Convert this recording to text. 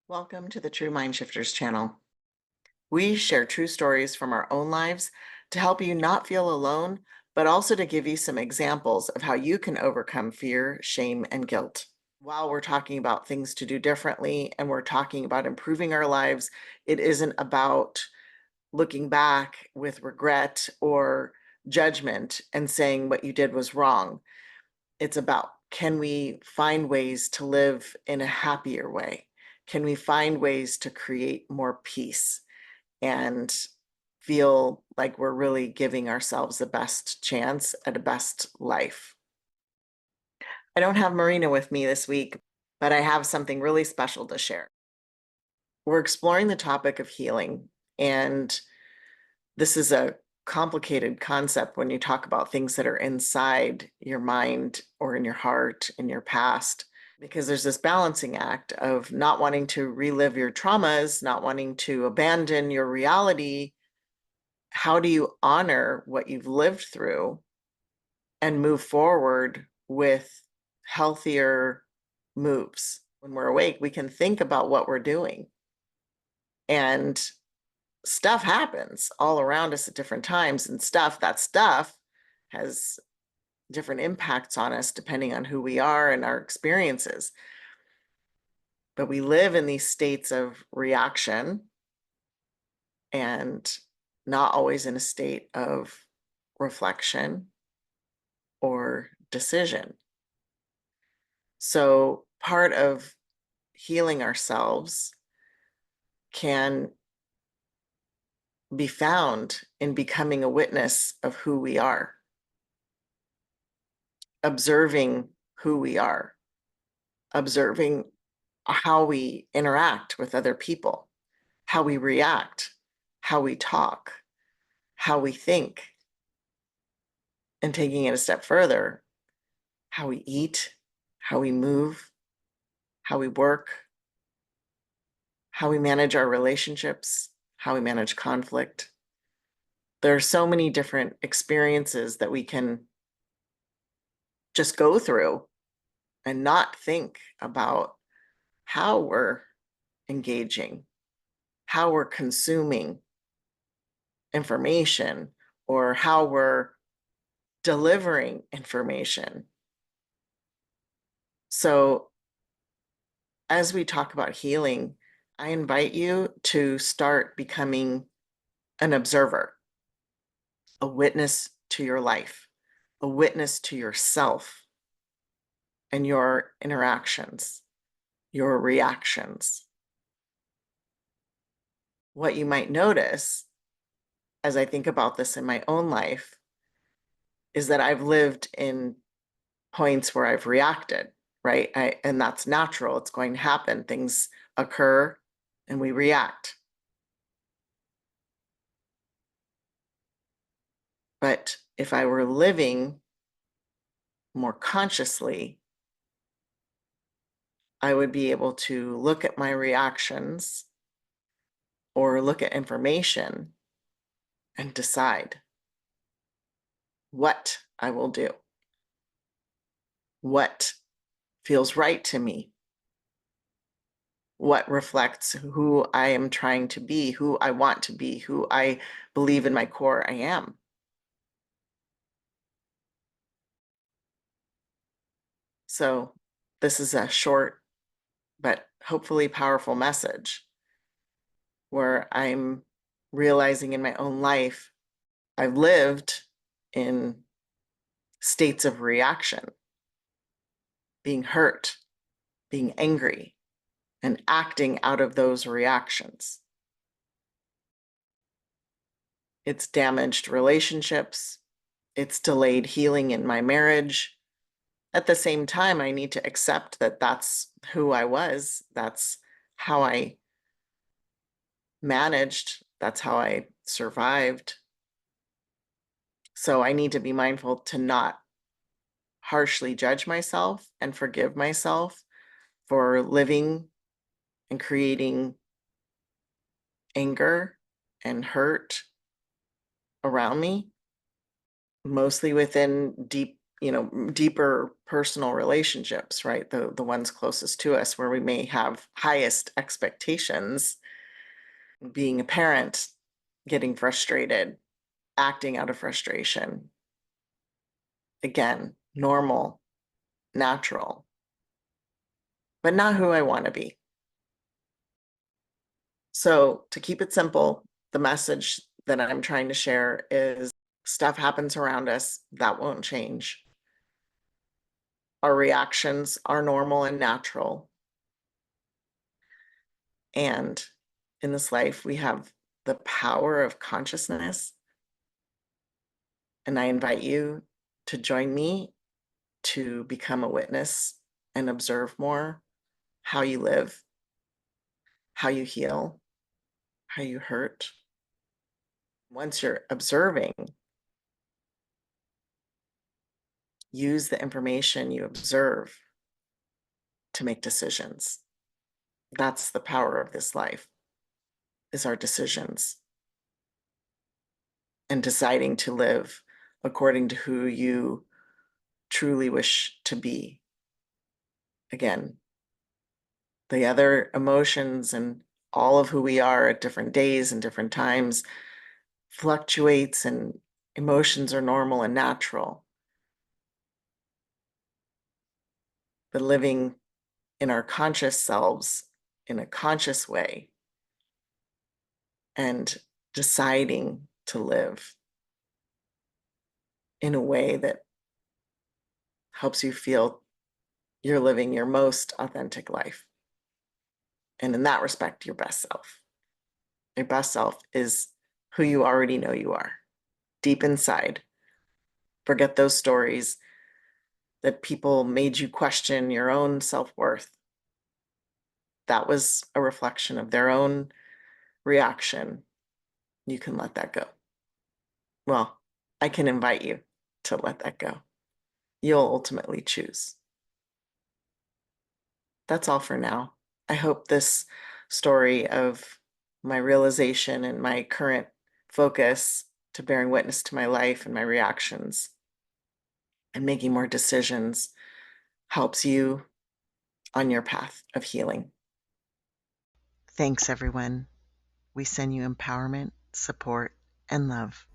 Welcome to the True Mind Shifters channel. We share true stories from our own lives to help you not feel alone, but also to give you some examples of how you can overcome fear, shame, and guilt. While we're talking about things to do differently and we're talking about improving our lives, it isn't about looking back with regret or judgment and saying what you did was wrong. It's about, can we find ways to live in a happier way? Can we find ways to create more peace and feel like we're really giving ourselves the best chance at a best life? I don't have Marina with me this week, but I have something really special to share. We're exploring the topic of healing, and this is a complicated concept when you talk about things that are inside your mind or in your heart, in your past, because there's this balancing act of not wanting to relive your traumas, not wanting to abandon your reality. How do you honor what you've lived through and move forward with healthier moves? When we're awake, we can think about what we're doing. And stuff happens all around us at different times, and that stuff has different impacts on us depending on who we are and our experiences. But we live in these states of reaction and not always in a state of reflection or decision. So part of healing ourselves can be found in becoming a witness of who we are, observing who we are, observing how we interact with other people, how we react, how we talk, how we think, and taking it a step further, how we eat, how we move, how we work, how we manage our relationships, how we manage conflict. There are so many different experiences that we can just go through and not think about how we're engaging, how we're consuming information, or how we're delivering information. So, as we talk about healing, I invite you to start becoming an observer, a witness to your life, a witness to yourself and your interactions, your reactions. What you might notice as I think about this in my own life is that I've lived in points where I've reacted, right? And that's natural. It's going to happen. Things occur and we react. But if I were living more consciously, I would be able to look at my reactions or look at information and decide what I will do, what feels right to me, what reflects who I am trying to be, who I want to be, who I believe in my core I am. So this is a short but hopefully powerful message where I'm realizing in my own life, I've lived in states of reaction, being hurt, being angry, and acting out of those reactions. It's damaged relationships. It's delayed healing in my marriage. At the same time, I need to accept that that's who I was. That's how I managed. That's how I survived. So I need to be mindful to not harshly judge myself and forgive myself for living and creating anger and hurt around me, mostly within deep deeper personal relationships, right? The ones closest to us where we may have highest expectations, being a parent, getting frustrated, acting out of frustration. Again, normal, natural, but not who I want to be. So to keep it simple, the message that I'm trying to share is stuff happens around us that won't change. Our reactions are normal and natural. And in this life, we have the power of consciousness. And I invite you to join me to become a witness and observe more how you live, how you heal, how you hurt. Once you're observing, use the information you observe to make decisions. That's the power of this life, is our decisions and deciding to live according to who you truly wish to be. Again, the other emotions and all of who we are at different days and different times fluctuates, and emotions are normal and natural. But living in our conscious selves in a conscious way and deciding to live in a way that helps you feel you're living your most authentic life. And in that respect, your best self. Your best self is who you already know you are, deep inside. Forget those stories that people made you question your own self-worth. That was a reflection of their own reaction. You can let that go. Well, I can invite you to let that go. You'll ultimately choose. That's all for now. I hope this story of my realization and my current focus to bearing witness to my life and my reactions and making more decisions helps you on your path of healing. Thanks, everyone. We send you empowerment, support, and love.